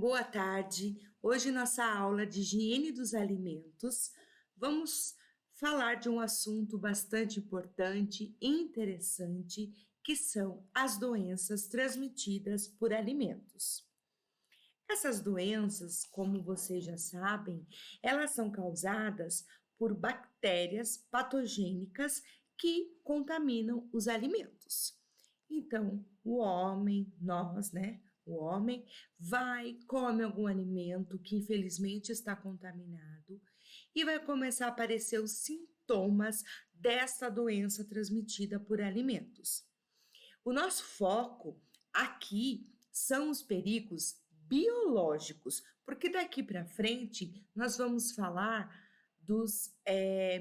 Boa tarde. Hoje, nossa aula de higiene dos alimentos, vamos falar de um assunto bastante importante e interessante, que são as doenças transmitidas por alimentos. Essas doenças, como vocês já sabem, elas são causadas por bactérias patogênicas que contaminam os alimentos. Então, o homem, nós, né? O homem vai, come algum alimento que infelizmente está contaminado e vai começar a aparecer os sintomas dessa doença transmitida por alimentos. O nosso foco aqui são os perigos biológicos, porque daqui para frente nós vamos falar dos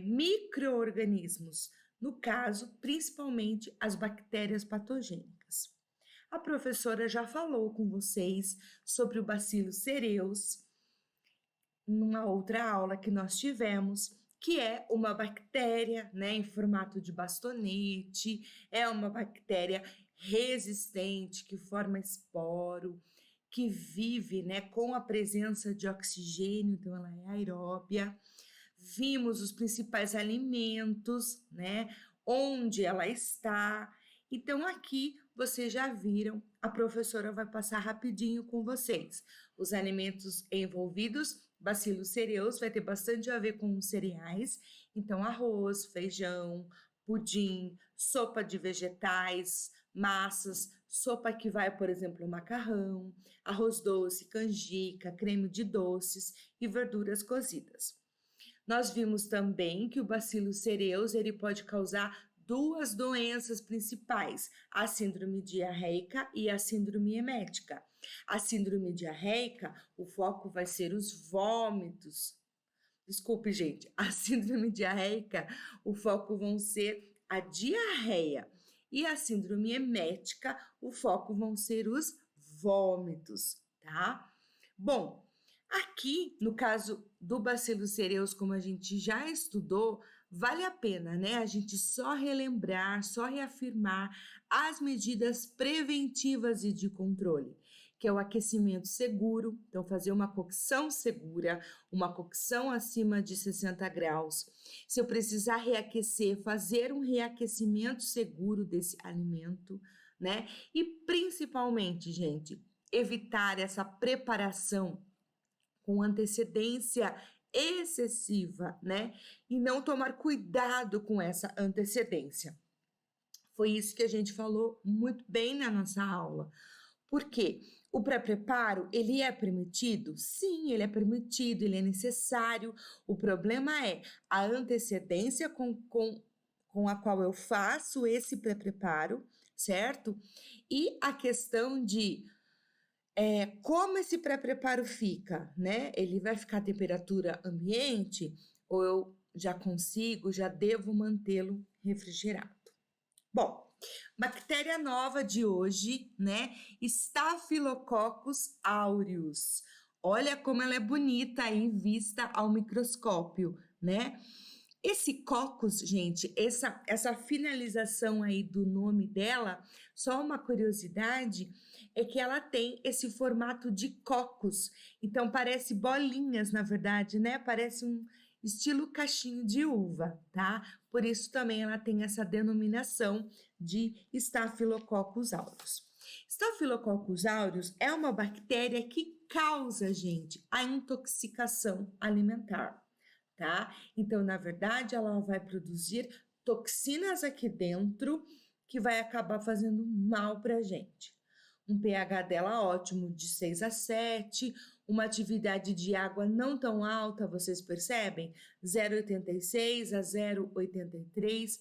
micro-organismos, no caso, principalmente as bactérias patogênicas. A professora já falou com vocês sobre o Bacillus cereus, numa outra aula que nós tivemos, que é uma bactéria, né, em formato de bastonete, é uma bactéria resistente, que forma esporo, que vive, né, com a presença de oxigênio, então ela é aeróbia. Vimos os principais alimentos, né, onde ela está. Então, aqui vocês já viram, a professora vai passar rapidinho com vocês. Os alimentos envolvidos, Bacillus cereus, vai ter bastante a ver com os cereais. Então, arroz, feijão, pudim, sopa de vegetais, massas, sopa que vai, por exemplo, macarrão, arroz doce, canjica, creme de doces e verduras cozidas. Nós vimos também que o Bacillus cereus ele pode causar duas doenças principais, a síndrome diarreica e a síndrome emética. A síndrome diarreica, o foco vai ser os vômitos. Desculpe, gente, a síndrome diarreica, o foco vão ser a diarreia. E a síndrome emética, o foco vão ser os vômitos, tá? Bom, aqui, no caso do Bacillus cereus, como a gente já estudou, vale a pena, né? A gente só relembrar, só reafirmar as medidas preventivas e de controle, que é o aquecimento seguro, então fazer uma cocção segura, uma cocção acima de 60 graus. Se eu precisar reaquecer, fazer um reaquecimento seguro desse alimento, né? E principalmente, gente, evitar essa preparação com antecedência excessiva, né? E não tomar cuidado com essa antecedência. Foi isso que a gente falou muito bem na nossa aula. Por quê? O pré-preparo, ele é permitido? Sim, ele é permitido, ele é necessário. O problema é a antecedência com a qual eu faço esse pré-preparo, certo? E a questão de como esse pré-preparo fica, né? Ele vai ficar a temperatura ambiente ou eu já devo mantê-lo refrigerado? Bom, bactéria nova de hoje, né? Staphylococcus aureus. Olha como ela é bonita aí vista ao microscópio, né? Esse coccus, gente, essa finalização aí do nome dela, só uma curiosidade, é que ela tem esse formato de cocos. Então, parece bolinhas, na verdade, né? Parece um estilo cachinho de uva, tá? Por isso também ela tem essa denominação de Staphylococcus aureus. Staphylococcus aureus é uma bactéria que causa, gente, a intoxicação alimentar. Tá? Então, na verdade, ela vai produzir toxinas aqui dentro que vai acabar fazendo mal para a gente. Um pH dela ótimo de 6 a 7, uma atividade de água não tão alta, vocês percebem? 0,86 a 0,83.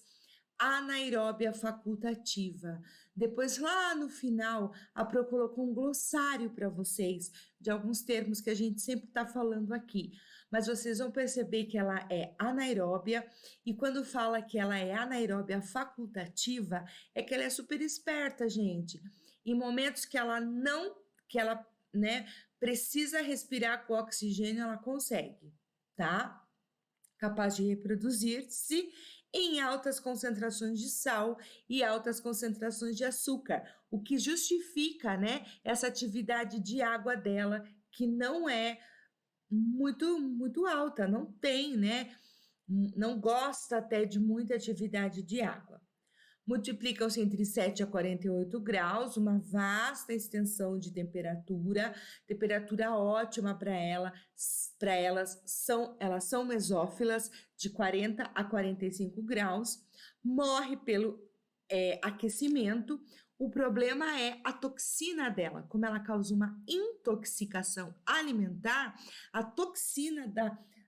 Anaeróbia facultativa. Depois, lá no final, a Pro colocou um glossário para vocês de alguns termos que a gente sempre está falando aqui. Mas vocês vão perceber que ela é anaeróbia, e quando fala que ela é anaeróbia facultativa, é que ela é super esperta, gente. Em momentos que ela precisa respirar com oxigênio, ela consegue, tá? Capaz de reproduzir-se em altas concentrações de sal e altas concentrações de açúcar, o que justifica, né, essa atividade de água dela que não é muito alta, não tem, né? Não gosta até de muita atividade de água. Multiplicam-se entre 7 a 48 graus, uma vasta extensão de temperatura ótima para elas são mesófilas de 40 a 45 graus, morre pelo aquecimento. O problema é a toxina dela, como ela causa uma intoxicação alimentar, a toxina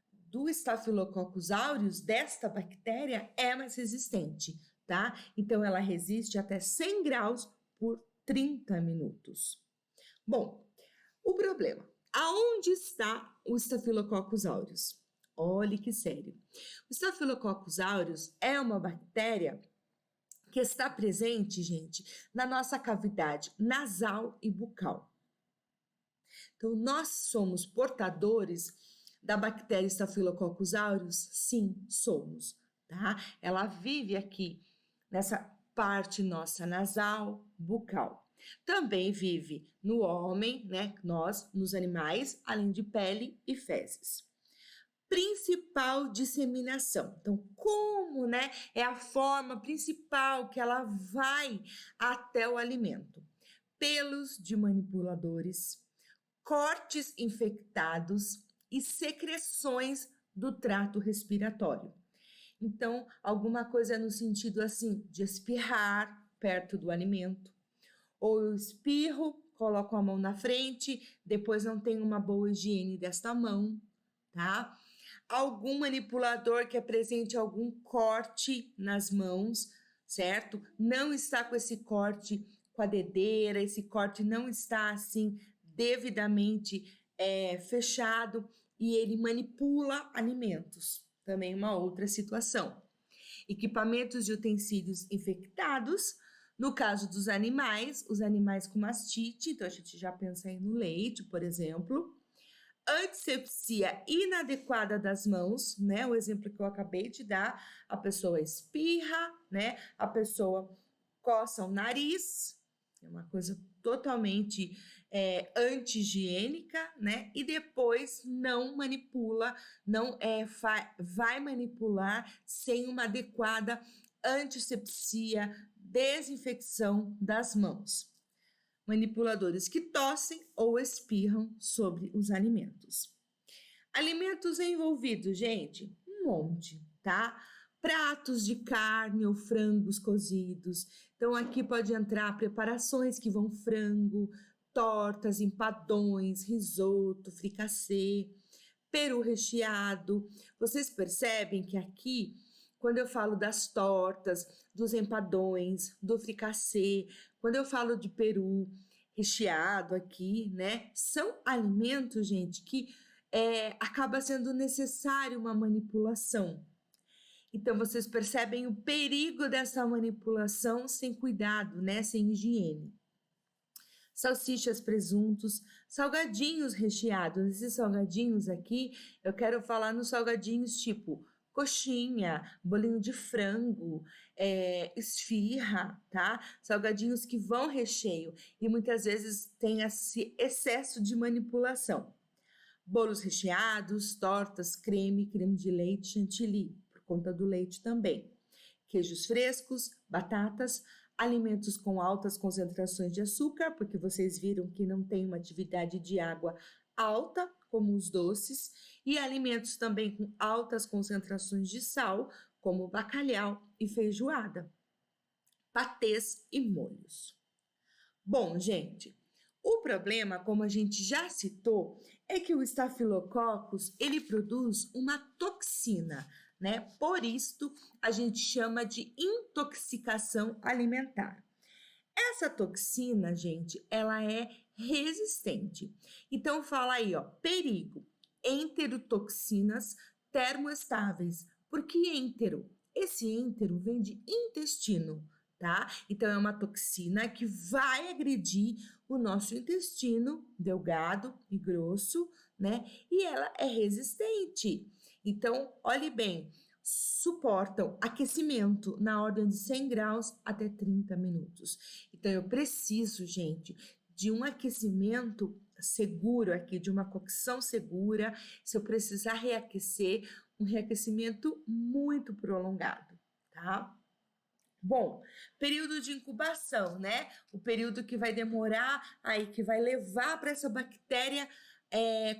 do Staphylococcus aureus, desta bactéria, é mais resistente, tá? Então, ela resiste até 100 graus por 30 minutos. Bom, o problema, aonde está o Staphylococcus aureus? Olhe que sério. O Staphylococcus aureus é uma bactéria que está presente, gente, na nossa cavidade nasal e bucal. Então, nós somos portadores da bactéria Staphylococcus aureus? Sim, somos, tá? Ela vive aqui nessa parte nossa nasal, bucal. Também vive no homem, né? Nós, nos animais, além de pele e fezes. Principal disseminação. Então, como, né, é a forma principal que ela vai até o alimento? Pelos de manipuladores, cortes infectados e secreções do trato respiratório. Então, alguma coisa no sentido assim, de espirrar perto do alimento, ou eu espirro, coloco a mão na frente, depois não tenho uma boa higiene desta mão, tá? Algum manipulador que apresente algum corte nas mãos, certo? Não está com esse corte com a dedeira, esse corte não está assim devidamente fechado e ele manipula alimentos. Também uma outra situação. Equipamentos e utensílios infectados. No caso dos animais, os animais com mastite, então a gente já pensa aí no leite, por exemplo. Antisepsia inadequada das mãos, né? O exemplo que eu acabei de dar, a pessoa espirra, né? A pessoa coça o nariz, é uma coisa totalmente anti-higiênica, né? E depois não manipula, não vai manipular sem uma adequada antisepsia, desinfecção das mãos. Manipuladores que tossem ou espirram sobre os alimentos. Alimentos envolvidos, gente, um monte, tá? Pratos de carne ou frangos cozidos. Então, aqui pode entrar preparações que vão frango, tortas, empadões, risoto, fricassê, peru recheado. Vocês percebem que aqui, quando eu falo das tortas, dos empadões, do fricassê, quando eu falo de peru recheado aqui, né? São alimentos, gente, que acaba sendo necessário uma manipulação. Então, vocês percebem o perigo dessa manipulação sem cuidado, né? Sem higiene. Salsichas, presuntos, salgadinhos recheados. Esses salgadinhos aqui, eu quero falar nos salgadinhos tipo coxinha, bolinho de frango, esfirra, tá? Salgadinhos que vão recheio e muitas vezes tem esse excesso de manipulação. Bolos recheados, tortas, creme de leite, chantilly, por conta do leite também. Queijos frescos, batatas, alimentos com altas concentrações de açúcar, porque vocês viram que não tem uma atividade de água alta, como os doces, e alimentos também com altas concentrações de sal, como bacalhau e feijoada, patês e molhos. Bom, gente, o problema, como a gente já citou, é que o Staphylococcus, ele produz uma toxina, né? Por isto, a gente chama de intoxicação alimentar. Essa toxina, gente, ela é resistente. Então, fala aí, ó, perigo, enterotoxinas termoestáveis. Por que entero? Esse entero vem de intestino, tá? Então, é uma toxina que vai agredir o nosso intestino delgado e grosso, né? E ela é resistente. Então, olhe bem, suportam aquecimento na ordem de 100 graus até 30 minutos. Então, eu preciso, gente, de um aquecimento seguro aqui, de uma cocção segura, se eu precisar reaquecer, um reaquecimento muito prolongado, tá? Bom, período de incubação, né? O período que vai demorar, aí que vai levar para essa bactéria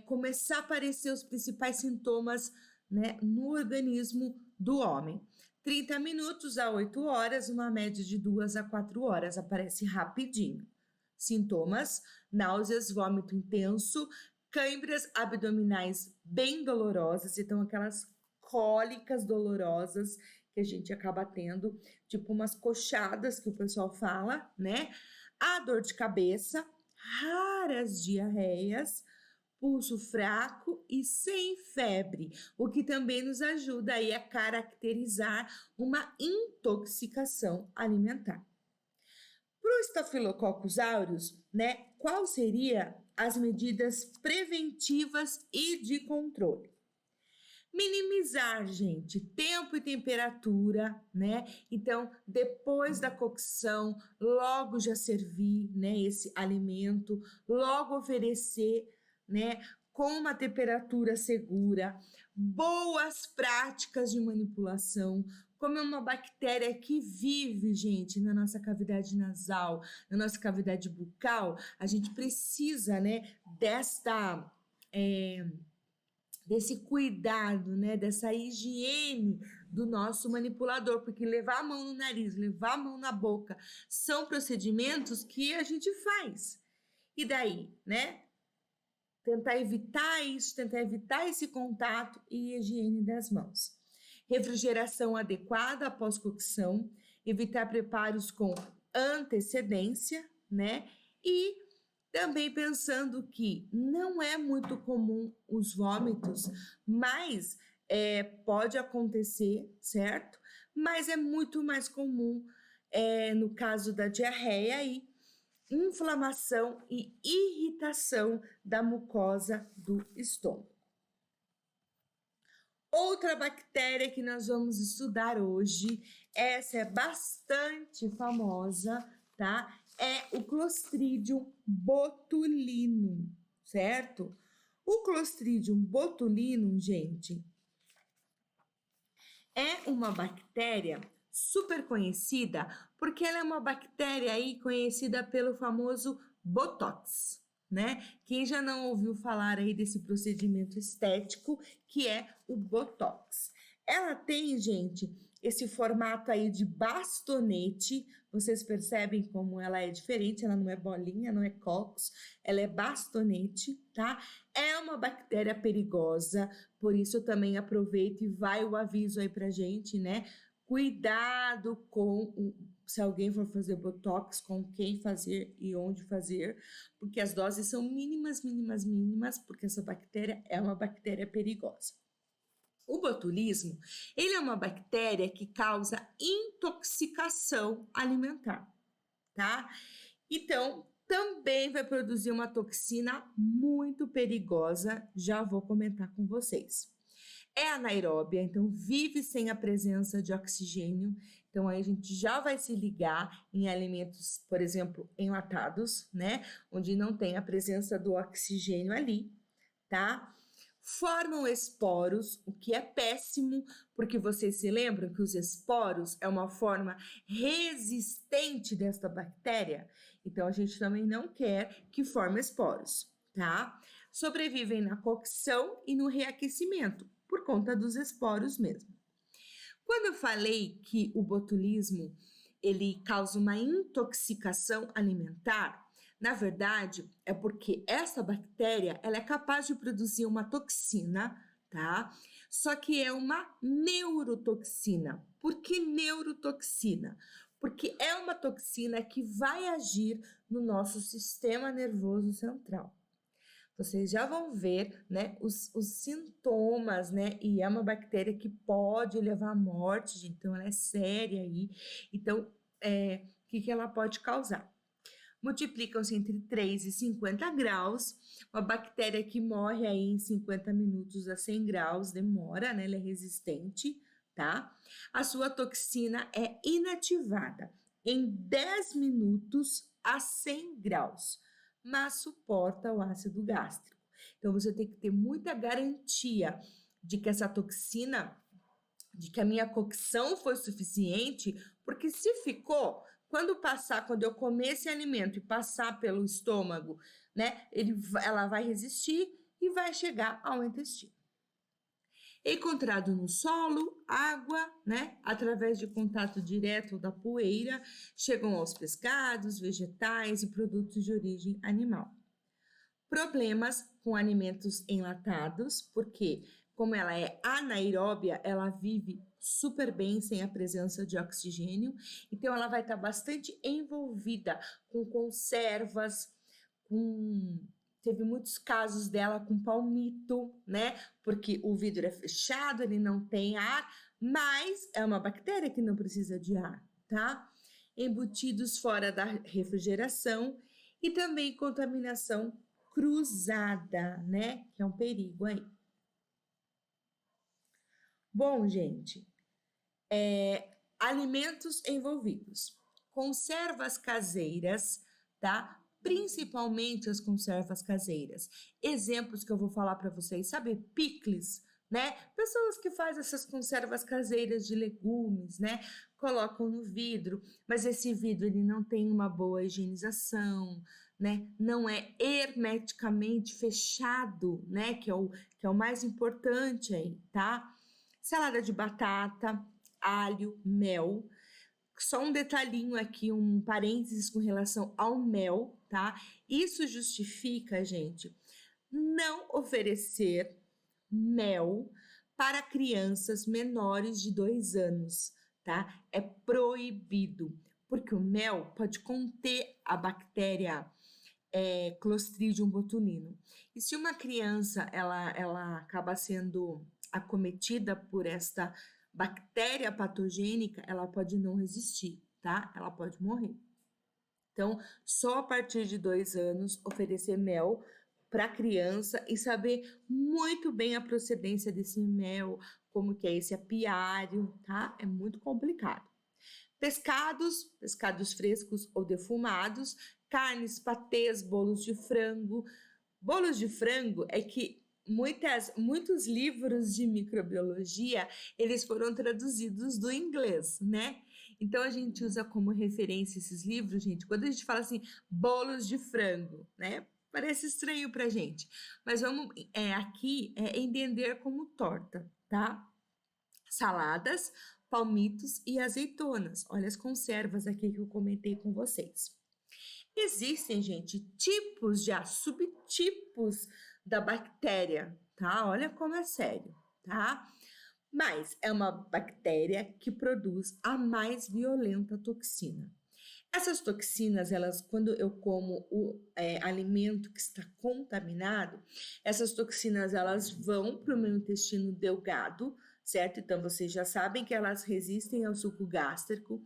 começar a aparecer os principais sintomas, né, no organismo do homem. 30 minutos a 8 horas, uma média de 2 a 4 horas, aparece rapidinho. Sintomas: náuseas, vômito intenso, câimbras abdominais bem dolorosas, então aquelas cólicas dolorosas que a gente acaba tendo, tipo umas coxadas que o pessoal fala, né? A dor de cabeça, raras diarreias, pulso fraco e sem febre, o que também nos ajuda aí a caracterizar uma intoxicação alimentar. Para o Staphylococcus aureus, né, qual seria as medidas preventivas e de controle? Minimizar, gente, tempo e temperatura, né? Então, depois da cocção, logo já servir, né, esse alimento, logo oferecer, né, com uma temperatura segura, boas práticas de manipulação, como é uma bactéria que vive, gente, na nossa cavidade nasal, na nossa cavidade bucal, a gente precisa, né, desse cuidado, né, dessa higiene do nosso manipulador, porque levar a mão no nariz, levar a mão na boca, são procedimentos que a gente faz. E daí, né? Tentar evitar isso, tentar evitar esse contato e higiene das mãos. Refrigeração adequada após cocção, evitar preparos com antecedência, né? E também pensando que não é muito comum os vômitos, mas pode acontecer, certo? Mas é muito mais comum no caso da diarreia e inflamação e irritação da mucosa do estômago. Outra bactéria que nós vamos estudar hoje, essa é bastante famosa, tá? É o Clostridium botulinum, certo? O Clostridium botulinum, gente, é uma bactéria super conhecida porque ela é uma bactéria aí conhecida pelo famoso Botox, né? Quem já não ouviu falar aí desse procedimento estético que é o Botox? Ela tem, gente, esse formato aí de bastonete. Vocês percebem como ela é diferente, ela não é bolinha, não é cocos, ela é bastonete, tá? É uma bactéria perigosa, por isso eu também aproveito e vai o aviso aí pra gente, né? Cuidado se alguém for fazer botox, com quem fazer e onde fazer, porque as doses são mínimas, mínimas, mínimas, porque essa bactéria é uma bactéria perigosa. O botulismo, ele é uma bactéria que causa intoxicação alimentar, tá? Então, também vai produzir uma toxina muito perigosa, já vou comentar com vocês. É anaeróbia, então vive sem a presença de oxigênio. Então aí a gente já vai se ligar em alimentos, por exemplo, enlatados, né? Onde não tem a presença do oxigênio ali, tá? Formam esporos, o que é péssimo, porque vocês se lembram que os esporos é uma forma resistente desta bactéria? Então a gente também não quer que forme esporos, tá? Sobrevivem na cocção e no reaquecimento, por conta dos esporos mesmo. Quando eu falei que o botulismo ele causa uma intoxicação alimentar, na verdade é porque essa bactéria ela é capaz de produzir uma toxina, tá? Só que é uma neurotoxina. Por que neurotoxina? Porque é uma toxina que vai agir no nosso sistema nervoso central. Vocês já vão ver, né, os sintomas, né, e é uma bactéria que pode levar à morte, gente, então ela é séria aí. Então, o que ela pode causar? Multiplicam-se entre 3 e 50 graus, uma bactéria que morre aí em 50 minutos a 100 graus, demora, né, ela é resistente, tá? A sua toxina é inativada em 10 minutos a 100 graus. mas suporta o ácido gástrico. Então, você tem que ter muita garantia de que essa toxina, de que a minha cocção foi suficiente, porque se ficou, quando eu comer esse alimento e passar pelo estômago, né, ela vai resistir e vai chegar ao intestino. Encontrado no solo, água, né, através de contato direto da poeira, chegam aos pescados, vegetais e produtos de origem animal. Problemas com alimentos enlatados, porque como ela é anaeróbia, ela vive super bem sem a presença de oxigênio, então ela vai estar bastante envolvida com conservas, teve muitos casos dela com palmito, né? Porque o vidro é fechado, ele não tem ar, mas é uma bactéria que não precisa de ar, tá? Embutidos fora da refrigeração e também contaminação cruzada, né? Que é um perigo aí. Bom, gente, alimentos envolvidos. Conservas caseiras, tá? Principalmente as conservas caseiras. Exemplos que eu vou falar para vocês, sabe? Picles, né? Pessoas que fazem essas conservas caseiras de legumes, né? Colocam no vidro, mas esse vidro ele não tem uma boa higienização, né? Não é hermeticamente fechado, né? Que é o mais importante aí, tá? Salada de batata, alho, mel. Só um detalhinho aqui, um parênteses com relação ao mel, tá? Isso justifica, gente, não oferecer mel para crianças menores de 2 anos, tá? É proibido, porque o mel pode conter a bactéria Clostridium botulinum. E se uma criança ela acaba sendo acometida por esta bactéria patogênica, ela pode não resistir, tá? Ela pode morrer. Então, só a partir de 2 anos oferecer mel para criança e saber muito bem a procedência desse mel, como que é esse apiário, tá? É muito complicado. Pescados frescos ou defumados, carnes, patês, bolos de frango. Bolos de frango é que muitos livros de microbiologia, eles foram traduzidos do inglês, né? Então a gente usa como referência esses livros, gente, quando a gente fala assim, bolos de frango, né? Parece estranho pra gente, mas vamos aqui entender como torta, tá? Saladas, palmitos e azeitonas. Olha as conservas aqui que eu comentei com vocês. Existem, gente, subtipos da bactéria, tá? Olha como é sério, tá? Mas é uma bactéria que produz a mais violenta toxina. Essas toxinas, elas, quando eu como o alimento que está contaminado, essas toxinas, elas vão para o meu intestino delgado, certo? Então, vocês já sabem que elas resistem ao suco gástrico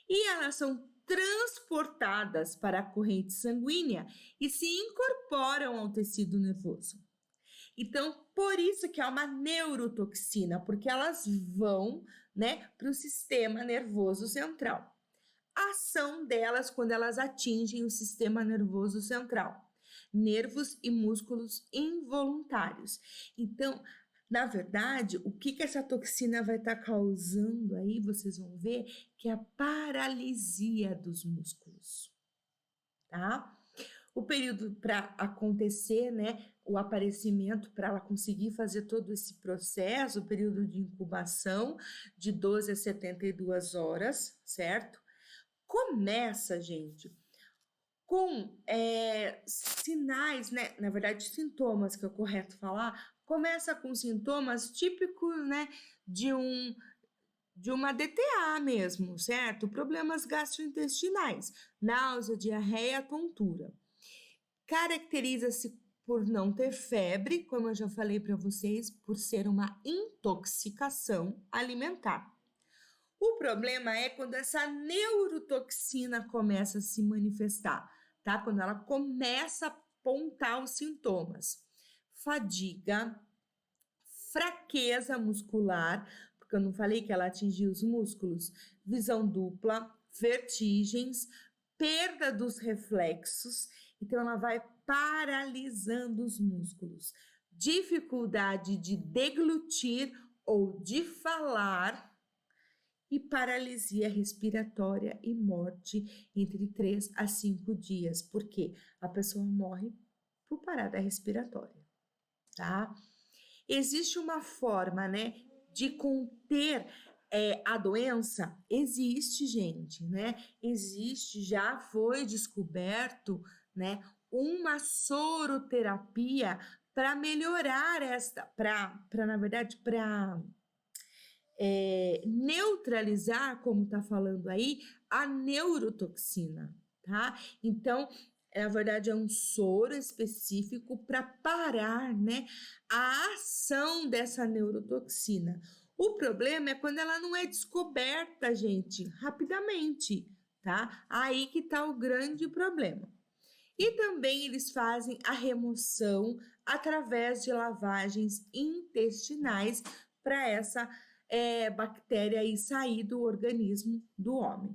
e elas são transportadas para a corrente sanguínea e se incorporam ao tecido nervoso. Então, por isso que é uma neurotoxina, porque elas vão, né, para o sistema nervoso central. A ação delas quando elas atingem o sistema nervoso central, nervos e músculos involuntários. Então, na verdade, o que essa toxina vai estar causando aí, vocês vão ver que é a paralisia dos músculos, tá? O período para acontecer, né, o aparecimento, para ela conseguir fazer todo esse processo, o período de incubação de 12 a 72 horas, certo? Começa, gente, com sinais, né? Na verdade, sintomas, que é o correto falar, começa com sintomas típicos, né, de uma DTA mesmo, certo? Problemas gastrointestinais, náusea, diarreia, tontura. Caracteriza-se por não ter febre, como eu já falei para vocês, por ser uma intoxicação alimentar. O problema é quando essa neurotoxina começa a se manifestar, tá? Quando ela começa a apontar os sintomas. Fadiga, fraqueza muscular, porque eu não falei que ela atingiu os músculos, visão dupla, vertigens, perda dos reflexos Então, ela vai paralisando os músculos. Dificuldade de deglutir ou de falar e paralisia respiratória e morte entre 3 a 5 dias, porque a pessoa morre por parada respiratória, tá? Existe uma forma, né, de conter a doença? Existe, gente, né? Existe, já foi descoberto, né, uma soroterapia para melhorar na verdade, para neutralizar, como está falando aí, a neurotoxina, tá? Então, na verdade, é um soro específico para parar, né, a ação dessa neurotoxina. O problema é quando ela não é descoberta, gente, rapidamente, tá? Aí que tá o grande problema. E também eles fazem a remoção através de lavagens intestinais para essa bactéria aí sair do organismo do homem.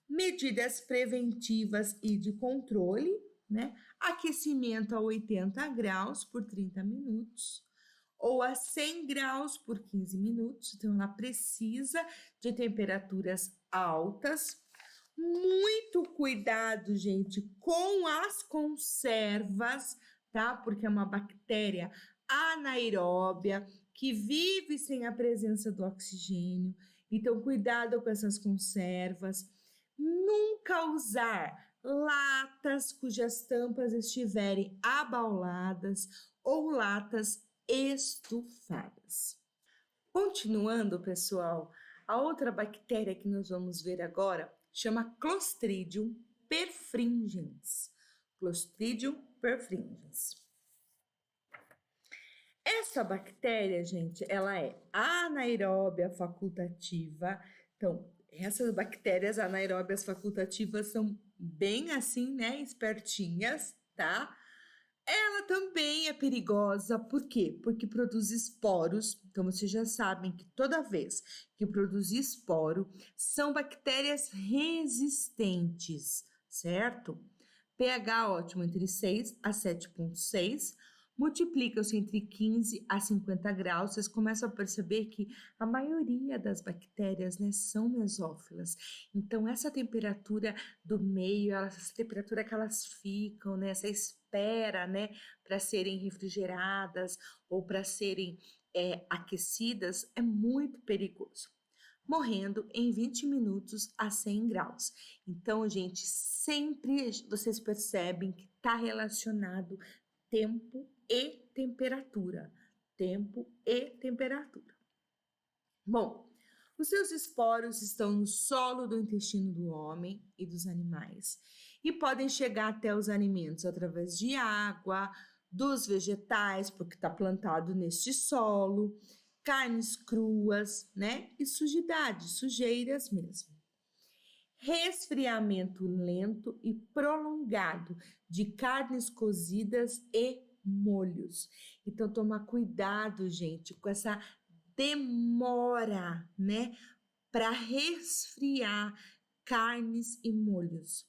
Medidas preventivas e de controle, né? Aquecimento a 80 graus por 30 minutos ou a 100 graus por 15 minutos. Então, ela precisa de temperaturas altas. Muito cuidado, gente, com as conservas, tá? Porque é uma bactéria anaeróbia que vive sem a presença do oxigênio. Então, cuidado com essas conservas. Nunca usar latas cujas tampas estiverem abauladas ou latas estufadas. Continuando, pessoal, a outra bactéria que nós vamos ver agora chama Clostridium perfringens. Clostridium perfringens. Essa bactéria, gente, ela é anaeróbia facultativa. Então, essas bactérias anaeróbias facultativas são bem assim, né, espertinhas, tá? Ela também é perigosa, por quê? Porque produz esporos. Então, vocês já sabem que toda vez que produz esporo, são bactérias resistentes, certo? pH ótimo entre 6 a 7,6. Multiplicam-se entre 15 a 50 graus, vocês começam a perceber que a maioria das bactérias, né, são mesófilas. Então, essa temperatura do meio, essa temperatura que elas ficam, né, essa espera, né, para serem refrigeradas ou para serem aquecidas, é muito perigoso. Morrendo em 20 minutos a 100 graus. Então, gente, sempre vocês percebem que está relacionado tempo e temperatura. Tempo e temperatura. Bom, os seus esporos estão no solo do intestino do homem e dos animais e podem chegar até os alimentos através de água, dos vegetais, porque está plantado neste solo, carnes cruas, né? E sujeiras mesmo. Resfriamento lento e prolongado de carnes cozidas e molhos. Então, tomar cuidado, gente, com essa demora, né, para resfriar carnes e molhos.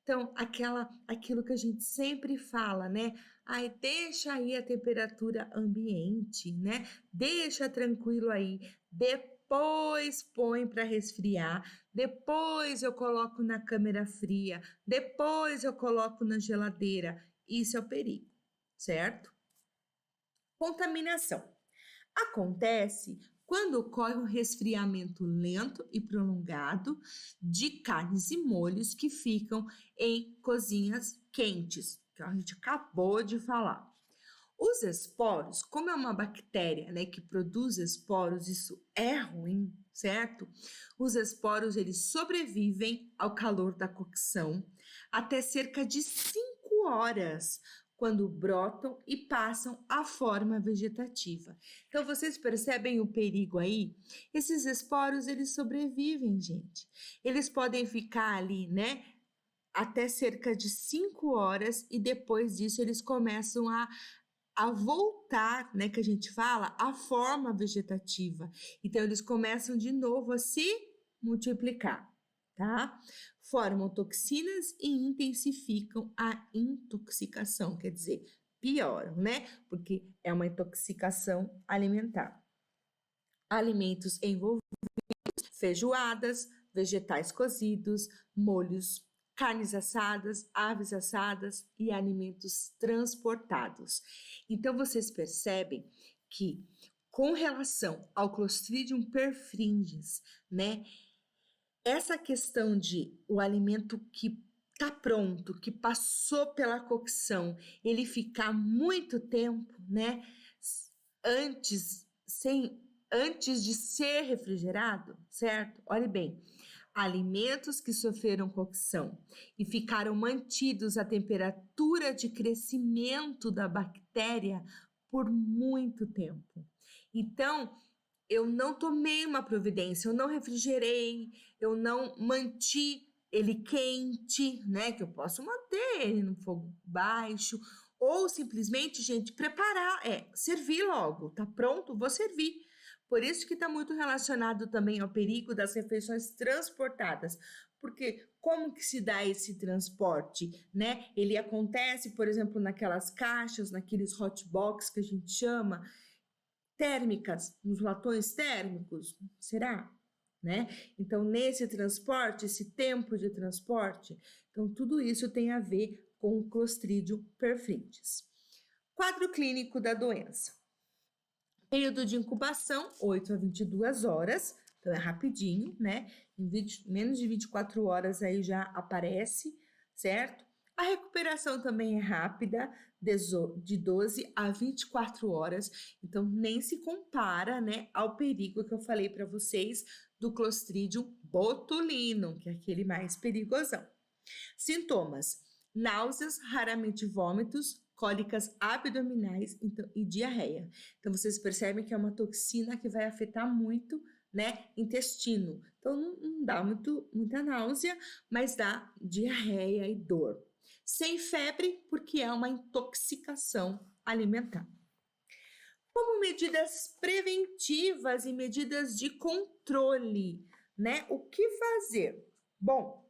Então, aquilo que a gente sempre fala, né? Ai, deixa aí a temperatura ambiente, né? Deixa tranquilo aí. Depois põe para resfriar. Depois eu coloco na câmera fria. Depois eu coloco na geladeira. Isso é o perigo, certo? Contaminação. Acontece quando ocorre um resfriamento lento e prolongado de carnes e molhos que ficam em cozinhas quentes, que a gente acabou de falar. Os esporos, como é uma bactéria, né, que produz esporos, isso é ruim, certo? Os esporos, eles sobrevivem ao calor da cocção até cerca de 5 horas, quando brotam e passam à forma vegetativa. Então, vocês percebem o perigo aí? Esses esporos, eles sobrevivem, gente. Eles podem ficar ali, né, até cerca de 5 horas e depois disso eles começam a voltar, né, que a gente fala, à forma vegetativa. Então, eles começam de novo a se multiplicar, tá? Formam toxinas e intensificam a intoxicação, quer dizer, pioram, né? Porque é uma intoxicação alimentar. Alimentos envolvidos, feijoadas, vegetais cozidos, molhos, carnes assadas, aves assadas e alimentos transportados. Então, vocês percebem que, com relação ao Clostridium perfringens, né, essa questão de o alimento que está pronto, que passou pela cocção, ele ficar muito tempo, né, antes, antes de ser refrigerado, certo? Olhe bem, alimentos que sofreram cocção e ficaram mantidos à temperatura de crescimento da bactéria por muito tempo. Então, eu não tomei uma providência, eu não refrigerei, eu não manti ele quente, né? Que eu posso manter ele no fogo baixo, ou simplesmente, gente, preparar, servir logo, tá pronto? Vou servir. Por isso que está muito relacionado também ao perigo das refeições transportadas, porque como que se dá esse transporte, né? Ele acontece, por exemplo, naquelas caixas, naqueles hot box que a gente chama, térmicas, nos latões térmicos, será? Né? Então, nesse transporte, esse tempo de transporte, então tudo isso tem a ver com o Clostridium perfringens. Quadro clínico da doença. Período de incubação, 8 a 22 horas, então é rapidinho, né? Em menos de 24 horas aí já aparece, certo? A recuperação também é rápida, de 12 a 24 horas, então nem se compara, né, ao perigo que eu falei para vocês do Clostridium botulinum, que é aquele mais perigosão. Sintomas: náuseas, raramente vômitos, cólicas abdominais e diarreia. Então, vocês percebem que é uma toxina que vai afetar muito, né, intestino. Então, não dá muita náusea, mas dá diarreia e dor. Sem febre, porque é uma intoxicação alimentar. Como medidas preventivas e medidas de controle, né? O que fazer? Bom,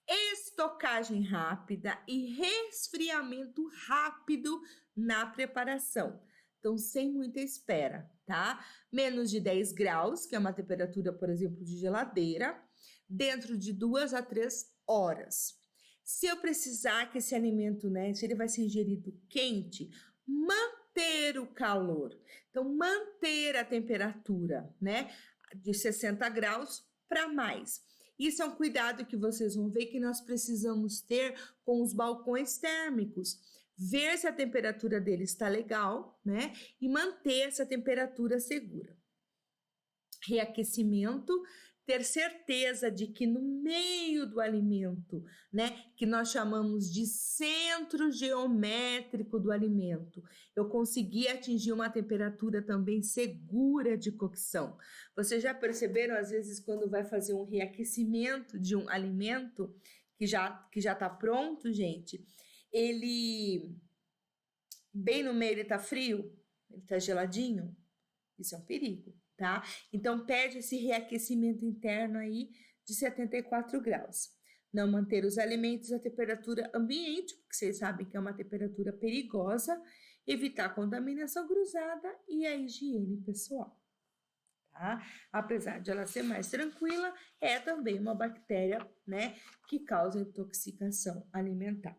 estocagem rápida e resfriamento rápido na preparação. Então, sem muita espera, tá? Menos de 10 graus, que é uma temperatura, por exemplo, de geladeira, dentro de 2 a 3 horas. Se eu precisar que esse alimento, né, se ele vai ser ingerido quente, manter o calor. Então, manter a temperatura, né, de 60 graus para mais. Isso é um cuidado que vocês vão ver que nós precisamos ter com os balcões térmicos. Ver se a temperatura dele está legal, né? E manter essa temperatura segura. Reaquecimento, ter certeza de que no meio do alimento, né, que nós chamamos de centro geométrico do alimento, eu consegui atingir uma temperatura também segura de cocção. Vocês já perceberam, às vezes, quando vai fazer um reaquecimento de um alimento que já está pronto, gente, ele, bem no meio ele está frio, ele está geladinho? Isso é um perigo. Tá? Então, pede esse reaquecimento interno aí de 74 graus. Não manter os alimentos à temperatura ambiente, porque vocês sabem que é uma temperatura perigosa. Evitar a contaminação cruzada e a higiene pessoal. Tá? Apesar de ela ser mais tranquila, é também uma bactéria, né, que causa intoxicação alimentar.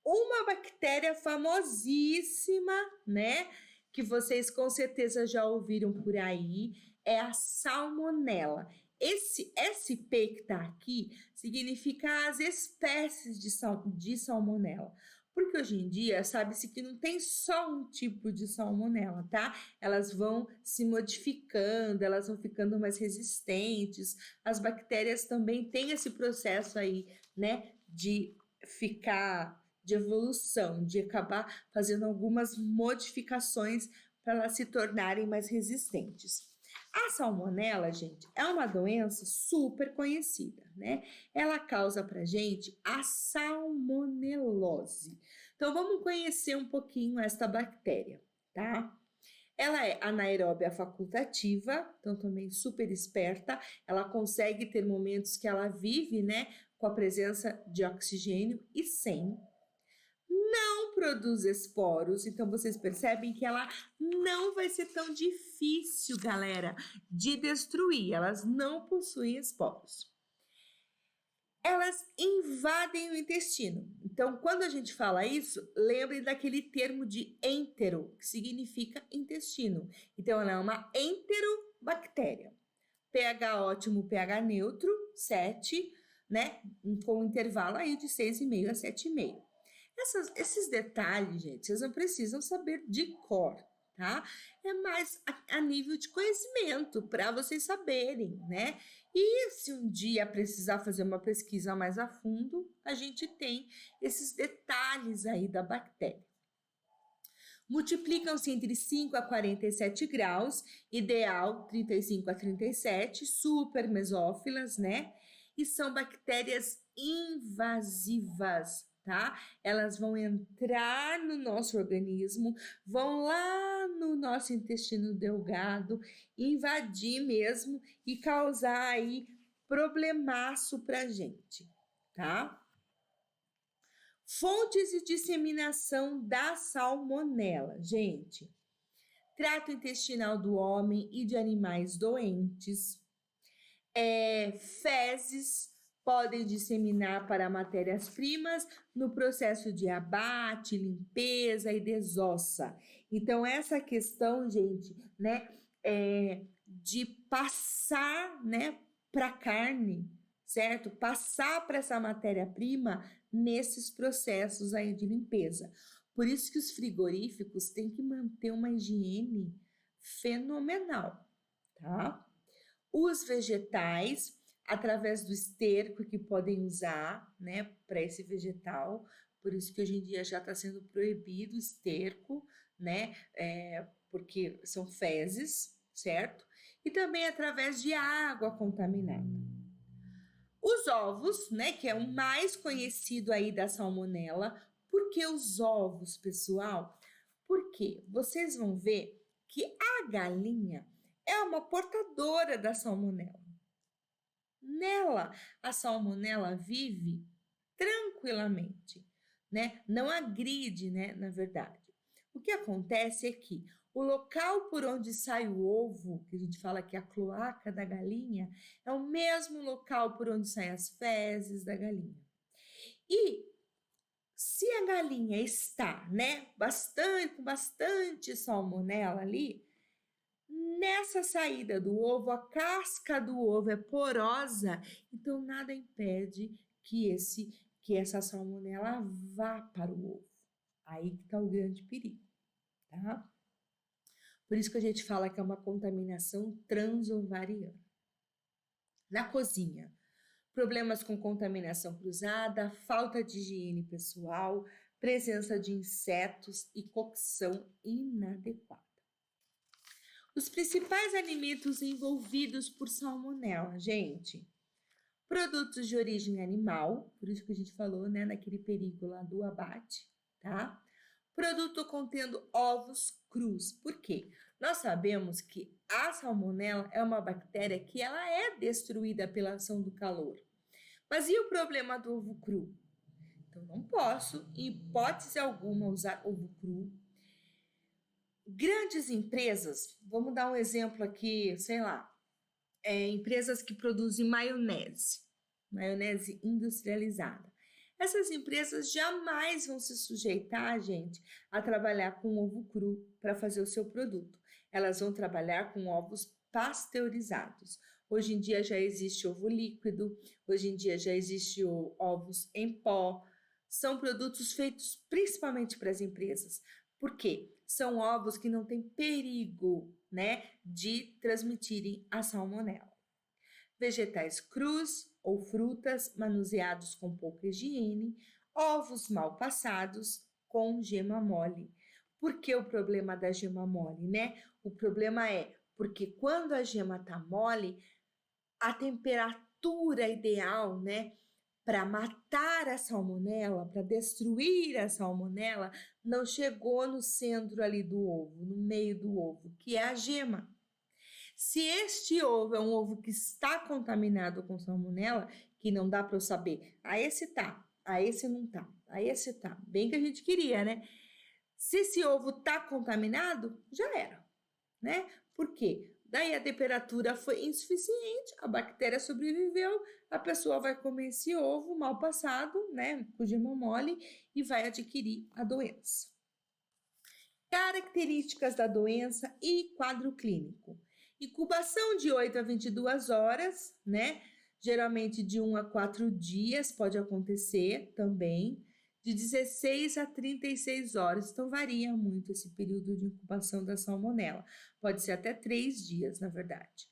Uma bactéria famosíssima, né, que vocês com certeza já ouviram por aí, é a salmonela. Esse SP que está aqui significa as espécies de salmonela. Porque hoje em dia sabe-se que não tem só um tipo de salmonela, tá? Elas vão se modificando, elas vão ficando mais resistentes. As bactérias também têm esse processo aí, né, de evolução, de acabar fazendo algumas modificações para elas se tornarem mais resistentes. A salmonela, gente, é uma doença super conhecida, né? Ela causa pra gente a salmonelose. Então, vamos conhecer um pouquinho esta bactéria, tá? Ela é anaeróbia facultativa, então também super esperta, ela consegue ter momentos que ela vive, né, com a presença de oxigênio e sem. Não produz esporos, então vocês percebem que ela não vai ser tão difícil, galera, de destruir, elas não possuem esporos. Elas invadem o intestino. Então, quando a gente fala isso, lembrem daquele termo de entero, que significa intestino. Então, ela é uma enterobactéria. pH ótimo, pH neutro, 7, né? Com um intervalo aí de 6,5 a 7,5. Esses detalhes, gente, vocês não precisam saber de cor, tá? É mais a nível de conhecimento, para vocês saberem, né? E se um dia precisar fazer uma pesquisa mais a fundo, a gente tem esses detalhes aí da bactéria. Multiplicam-se entre 5 a 47 graus, ideal 35 a 37, super mesófilas, né? E são bactérias invasivas, tá? Elas vão entrar no nosso organismo, vão lá no nosso intestino delgado, invadir mesmo e causar aí problemaço pra gente, tá? Fontes de disseminação da salmonela, gente. Trato intestinal do homem e de animais doentes. Fezes podem disseminar para matérias-primas no processo de abate, limpeza e desossa. Então, essa questão, gente, né, de passar, né, para a carne, certo? Passar para essa matéria-prima nesses processos aí de limpeza. Por isso que os frigoríficos têm que manter uma higiene fenomenal, tá? Os vegetais, através do esterco que podem usar, né, para esse vegetal, por isso que hoje em dia já está sendo proibido o esterco, né, porque são fezes, certo? E também através de água contaminada. Os ovos, né, que é o mais conhecido aí da salmonela. Por que os ovos, pessoal? Porque vocês vão ver que a galinha é uma portadora da salmonela. Nela, a salmonela vive tranquilamente, né? Não agride, né, na verdade. O que acontece é que o local por onde sai o ovo, que a gente fala que é a cloaca da galinha, é o mesmo local por onde saem as fezes da galinha. E se a galinha está, né, com bastante salmonela ali, nessa saída do ovo, a casca do ovo é porosa, então nada impede que essa salmonela vá para o ovo. Aí que está o grande perigo, tá? Por isso que a gente fala que é uma contaminação transovariana. Na cozinha, problemas com contaminação cruzada, falta de higiene pessoal, presença de insetos e cocção inadequada. Os principais alimentos envolvidos por salmonela, gente. Produtos de origem animal, por isso que a gente falou, né, naquele perigo lá do abate, tá? Produto contendo ovos crus. Por quê? Nós sabemos que a salmonela é uma bactéria que ela é destruída pela ação do calor. Mas e o problema do ovo cru? Então, não posso, em hipótese alguma, usar ovo cru. Grandes empresas, vamos dar um exemplo aqui, sei lá, empresas que produzem maionese industrializada. Essas empresas jamais vão se sujeitar, gente, a trabalhar com ovo cru para fazer o seu produto. Elas vão trabalhar com ovos pasteurizados. Hoje em dia já existe ovo líquido, hoje em dia já existe ovos em pó. São produtos feitos principalmente para as empresas. Por quê? São ovos que não têm perigo, né, de transmitirem a salmonela. Vegetais crus ou frutas manuseados com pouca higiene, ovos mal passados com gema mole. Por que o problema da gema mole, né? O problema é porque quando a gema tá mole, a temperatura ideal, né, para matar a salmonela, para destruir a salmonela, não chegou no centro ali do ovo, no meio do ovo, que é a gema. Se este ovo é um ovo que está contaminado com salmonela, que não dá para eu saber, esse tá, esse não tá, esse tá, bem que a gente queria, né? Se esse ovo tá contaminado, já era, né? Por quê? Daí a temperatura foi insuficiente, a bactéria sobreviveu, a pessoa vai comer esse ovo mal passado, né, com gema mole, e vai adquirir a doença. Características da doença e quadro clínico. Incubação de 8 a 22 horas, né? Geralmente de 1 a 4 dias pode acontecer também, de 16 a 36 horas, então varia muito esse período de incubação da salmonela. Pode ser até 3 dias, na verdade.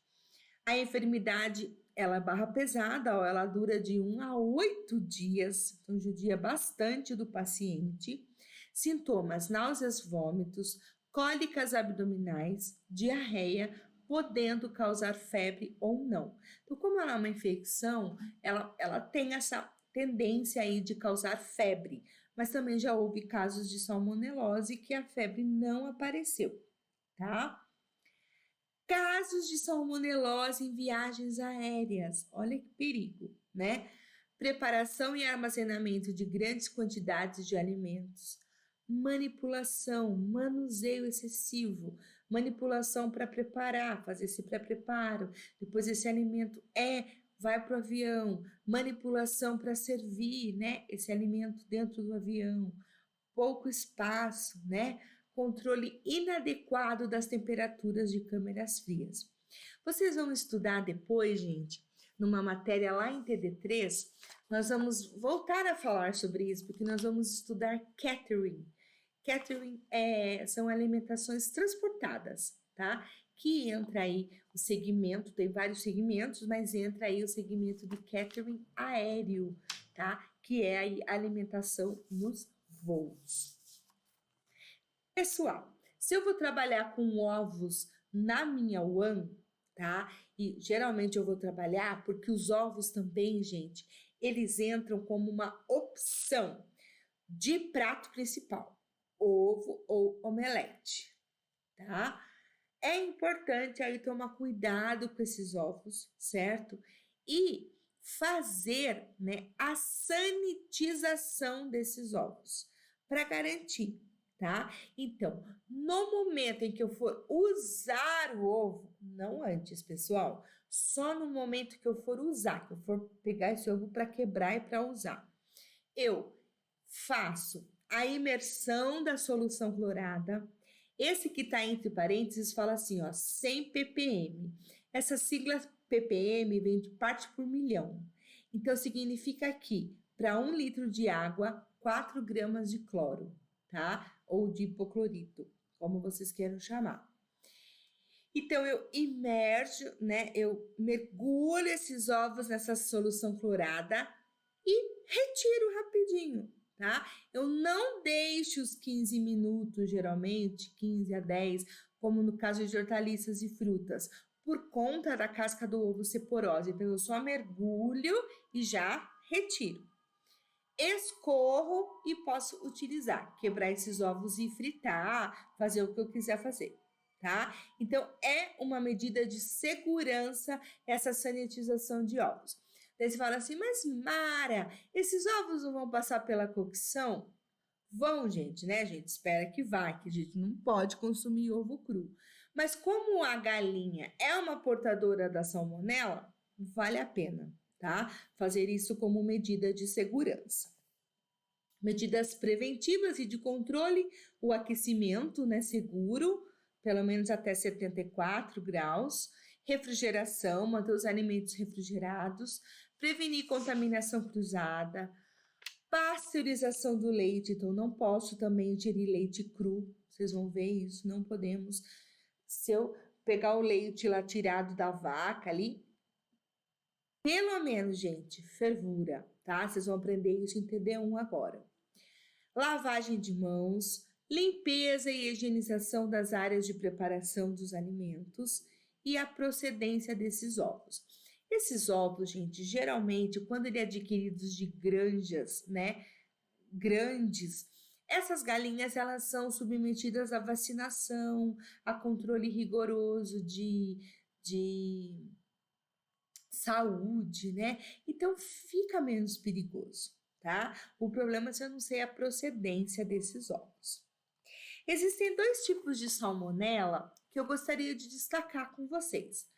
A enfermidade, ela é barra pesada, ela dura de 1 a 8 dias, então judia bastante do paciente. Sintomas, náuseas, vômitos, cólicas abdominais, diarreia, podendo causar febre ou não. Então, como ela é uma infecção, ela tem essa tendência aí de causar febre, mas também já houve casos de salmonelose que a febre não apareceu, tá? Casos de salmonelose em viagens aéreas, olha que perigo, né? Preparação e armazenamento de grandes quantidades de alimentos, manipulação, manuseio excessivo, manipulação para preparar, fazer esse pré-preparo, depois esse alimento vai para o avião, manipulação para servir, né, esse alimento dentro do avião, pouco espaço, né, controle inadequado das temperaturas de câmeras frias. Vocês vão estudar depois, gente, numa matéria lá em TD3, nós vamos voltar a falar sobre isso, porque nós vamos estudar catering. Catering são alimentações transportadas, tá? Que entra aí o segmento, tem vários segmentos, mas entra aí o segmento de catering aéreo, tá? Que é a alimentação nos voos. Pessoal, se eu vou trabalhar com ovos na minha UAN, tá? E geralmente eu vou trabalhar porque os ovos também, gente, eles entram como uma opção de prato principal, ovo ou omelete, tá? É importante aí tomar cuidado com esses ovos, certo? E fazer, né, a sanitização desses ovos para garantir, tá? Então, no momento em que eu for usar o ovo, não antes, pessoal, só no momento que eu for usar, que eu for pegar esse ovo para quebrar e para usar, eu faço a imersão da solução clorada. Esse que está entre parênteses fala assim, ó, 100 ppm. Essa sigla ppm vem de parte por milhão. Então, significa que para 1 litro de água, 4 gramas de cloro, tá? Ou de hipoclorito, como vocês queiram chamar. Então, eu imerjo, né? Eu mergulho esses ovos nessa solução clorada e retiro rapidinho, tá? Eu não deixo os 15 minutos, geralmente, 15 a 10, como no caso de hortaliças e frutas, por conta da casca do ovo ser porosa. Então, eu só mergulho e já retiro. Escorro e posso utilizar, quebrar esses ovos e fritar, fazer o que eu quiser fazer, tá? Então, é uma medida de segurança essa sanitização de ovos. Daí você fala assim, mas Mara, esses ovos não vão passar pela cocção? Vão, gente, né? A gente espera que vá, que a gente não pode consumir ovo cru. Mas como a galinha é uma portadora da salmonela, vale a pena, tá? Fazer isso como medida de segurança. Medidas preventivas e de controle, o aquecimento, né, seguro, pelo menos até 74 graus, refrigeração, manter os alimentos refrigerados, prevenir contaminação cruzada, pasteurização do leite, então não posso também ingerir leite cru, vocês vão ver isso, não podemos. Se eu pegar o leite lá tirado da vaca ali, pelo menos, gente, fervura, tá? Vocês vão aprender isso em TD1 agora. Lavagem de mãos, limpeza e higienização das áreas de preparação dos alimentos e a procedência desses ovos. Esses ovos, gente, geralmente, quando ele é adquiridos de granjas, né, grandes, essas galinhas elas são submetidas à vacinação, a controle rigoroso de saúde, né? Então fica menos perigoso, tá? O problema é se eu não sei a procedência desses ovos. Existem dois tipos de salmonela que eu gostaria de destacar com vocês.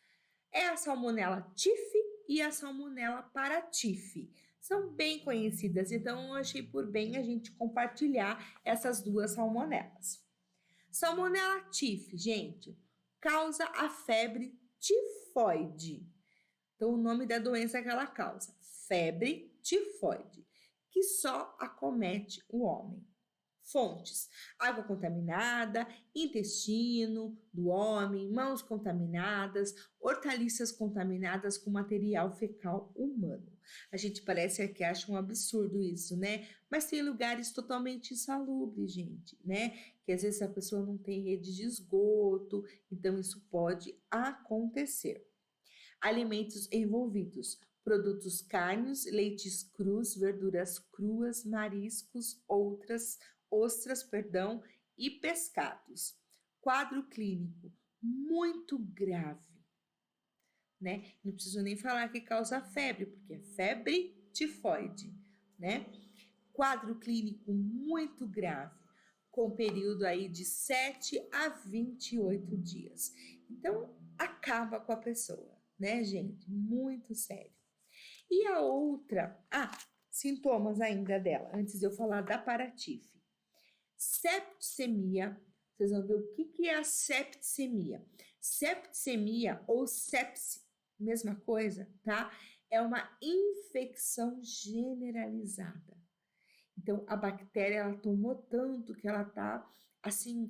É a salmonela Typhi e a salmonela Paratyphi. São bem conhecidas, então eu achei por bem a gente compartilhar essas duas salmonelas. Salmonella Typhi, gente, causa a febre tifoide. Então, o nome da doença que ela causa, febre tifoide, que só acomete o homem. Fontes: água contaminada, intestino do homem, mãos contaminadas, hortaliças contaminadas com material fecal humano. A gente parece que acha um absurdo isso, né? Mas tem lugares totalmente insalubres, gente, né? Que às vezes a pessoa não tem rede de esgoto, então isso pode acontecer. Alimentos envolvidos: produtos carnes, leites crus, verduras cruas, mariscos, ostras, e pescados. Quadro clínico muito grave, né? Não preciso nem falar que causa febre, porque é febre tifoide, né? Quadro clínico muito grave, com período aí de 7 a 28 dias. Então, acaba com a pessoa, né, gente? Muito sério. E a outra, sintomas ainda dela, antes de eu falar da Paratyphi. Septicemia, vocês vão ver o que é a septicemia. Septicemia ou sepse, mesma coisa, tá? É uma infecção generalizada. Então, a bactéria, ela tomou tanto que ela tá, assim,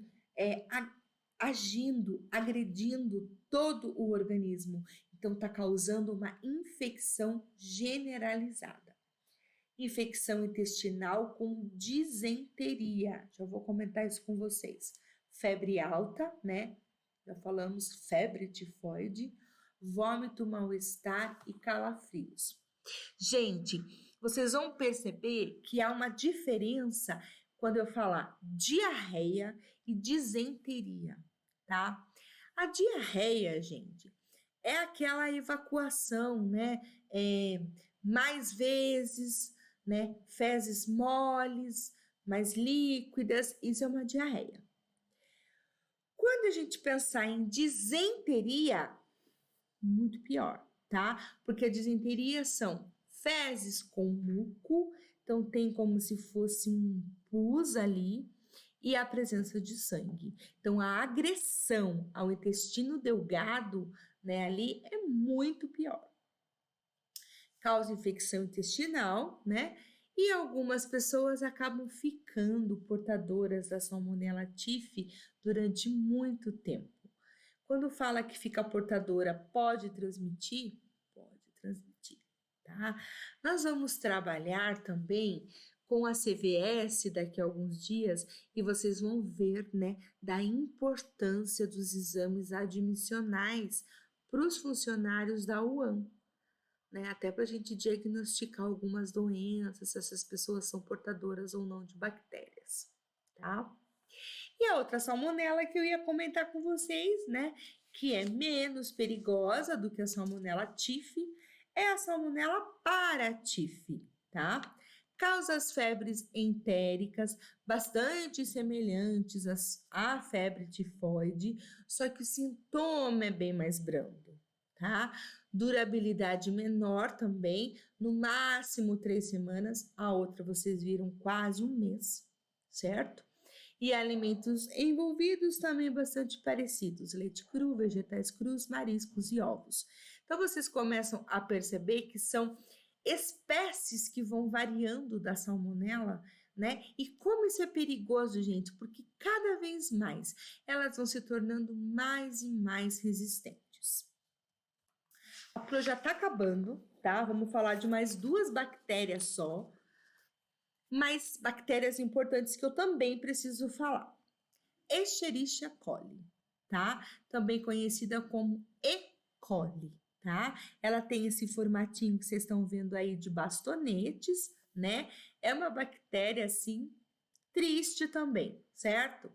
agindo, agredindo todo o organismo. Então, está causando uma infecção generalizada. Infecção intestinal com disenteria. Já vou comentar isso com vocês. Febre alta, né? Já falamos febre tifoide, vômito, mal-estar e calafrios. Gente, vocês vão perceber que há uma diferença quando eu falar diarreia e disenteria, tá? A diarreia, gente, é aquela evacuação, né? Mais vezes, né? Fezes moles, mais líquidas, isso é uma diarreia. Quando a gente pensar em disenteria, muito pior, tá? Porque a disenteria são fezes com muco, então tem como se fosse um pus ali, e a presença de sangue. Então, a agressão ao intestino delgado, né, ali é muito pior. Causa infecção intestinal, né? E algumas pessoas acabam ficando portadoras da Salmonella Typhi durante muito tempo. Quando fala que fica portadora, pode transmitir? Pode transmitir, tá? Nós vamos trabalhar também com a CVS daqui a alguns dias e vocês vão ver, né, da importância dos exames admissionais para os funcionários da UAM, né? Até para a gente diagnosticar algumas doenças, se essas pessoas são portadoras ou não de bactérias, tá? E a outra salmonela que eu ia comentar com vocês, né, que é menos perigosa do que a salmonela Typhi, é a salmonela Paratyphi, tá? Causa as febres entéricas, bastante semelhantes à febre tifoide, só que o sintoma é bem mais brando, tá? Durabilidade menor também, no máximo 3 semanas, a outra vocês viram quase um mês, certo? E alimentos envolvidos também bastante parecidos: leite cru, vegetais crus, mariscos e ovos. Então vocês começam a perceber que são espécies que vão variando da salmonela, né? E como isso é perigoso, gente, porque cada vez mais elas vão se tornando mais e mais resistentes. A prova já está acabando, tá? Vamos falar de mais 2 bactérias só. Mais bactérias importantes que eu também preciso falar. Escherichia coli, tá? Também conhecida como E. coli, tá? Ela tem esse formatinho que vocês estão vendo aí de bastonetes, né? É uma bactéria, assim, triste também, certo?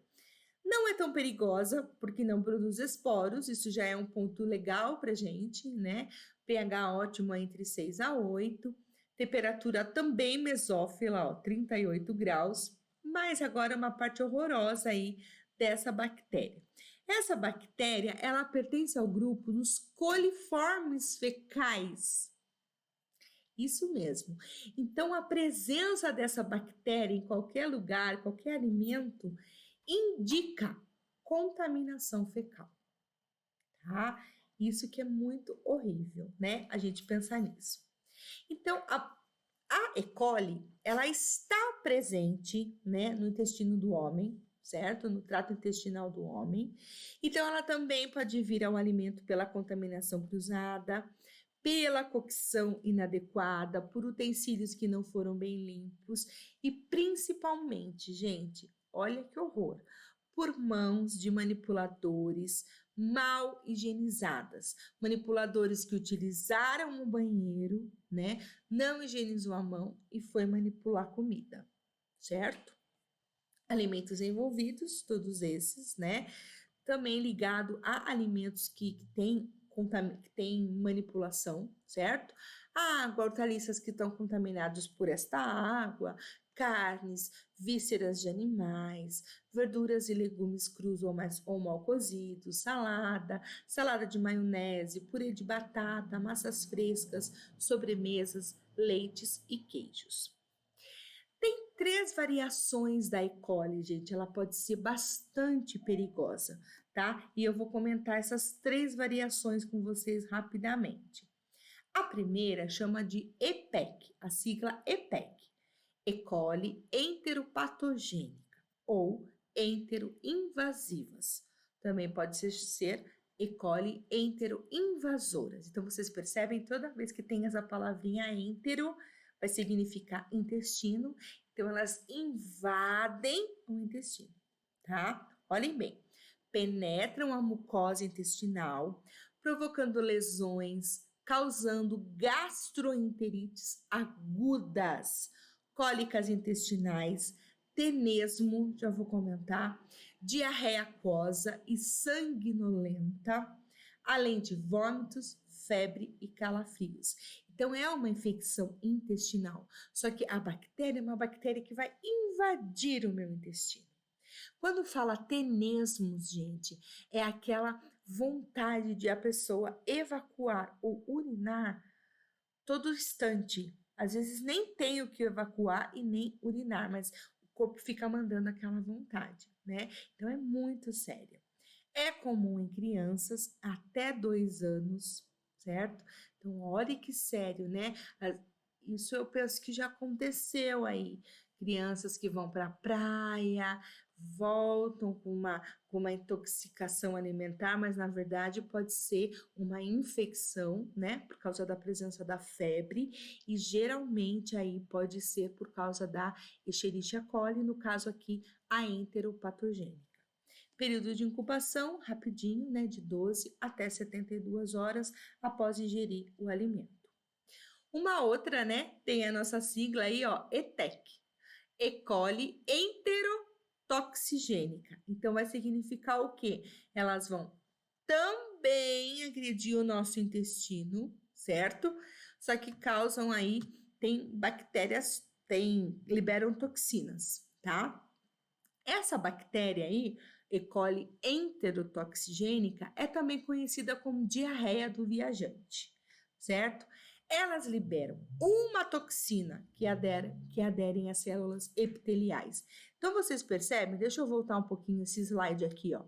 Não é tão perigosa, porque não produz esporos, isso já é um ponto legal pra gente, né? pH ótimo entre 6 a 8, temperatura também mesófila, ó, 38 graus, mas agora uma parte horrorosa aí dessa bactéria. Essa bactéria, ela pertence ao grupo dos coliformes fecais. Isso mesmo. Então, a presença dessa bactéria em qualquer lugar, qualquer alimento, indica contaminação fecal, tá? Isso que é muito horrível, né? A gente pensar nisso. Então, a E. coli, ela está presente, né, no intestino do homem, certo? No trato intestinal do homem. Então, ela também pode vir ao alimento pela contaminação cruzada, pela cocção inadequada, por utensílios que não foram bem limpos e principalmente, gente, olha que horror, por mãos de manipuladores mal higienizadas, manipuladores que utilizaram o banheiro, né, não higienizou a mão e foi manipular comida, certo? Alimentos envolvidos, todos esses, né, também ligado a alimentos que tem manipulação, certo? Água, hortaliças que estão contaminados por esta água, carnes, vísceras de animais, verduras e legumes crus ou mal cozidos, salada de maionese, purê de batata, massas frescas, sobremesas, leites e queijos. Tem 3 variações da E. coli, gente, ela pode ser bastante perigosa, tá? E eu vou comentar essas 3 variações com vocês rapidamente. A primeira chama de EPEC, a sigla EPEC, E. coli enteropatogênica ou enteroinvasivas. Também pode ser E. coli enteroinvasoras. Então, vocês percebem, toda vez que tem essa palavrinha entero, vai significar intestino. Então, elas invadem o intestino, tá? Olhem bem. Penetram a mucosa intestinal, provocando lesões, causando gastroenterites agudas, cólicas intestinais, tenesmo, já vou comentar, diarreia aquosa e sanguinolenta, além de vômitos, febre e calafrios. Então, é uma infecção intestinal, só que a bactéria é uma bactéria que vai invadir o meu intestino. Quando fala tenesmos, gente, é aquela vontade de a pessoa evacuar ou urinar todo instante. Às vezes nem tem o que evacuar e nem urinar, mas o corpo fica mandando aquela vontade, né? Então é muito sério. É comum em crianças até 2 anos, certo? Então, olha que sério, né? Isso eu penso que já aconteceu aí. Crianças que vão para a praia, voltam com uma intoxicação alimentar, mas na verdade pode ser uma infecção, né? Por causa da presença da febre, e geralmente aí pode ser por causa da Escherichia coli, no caso aqui, a enteropatogênica. Período de incubação, rapidinho, né, de 12 até 72 horas após ingerir o alimento. Uma outra, né, tem a nossa sigla aí, ó, ETEC, E. coli enterotoxigênica. Então, vai significar o quê? Elas vão também agredir o nosso intestino, certo? Só que causam aí, tem bactérias, liberam toxinas, tá? Essa bactéria aí, E. coli enterotoxigênica, é também conhecida como diarreia do viajante, certo? Elas liberam uma toxina que aderem às células epiteliais. Então, vocês percebem, deixa eu voltar um pouquinho esse slide aqui, ó,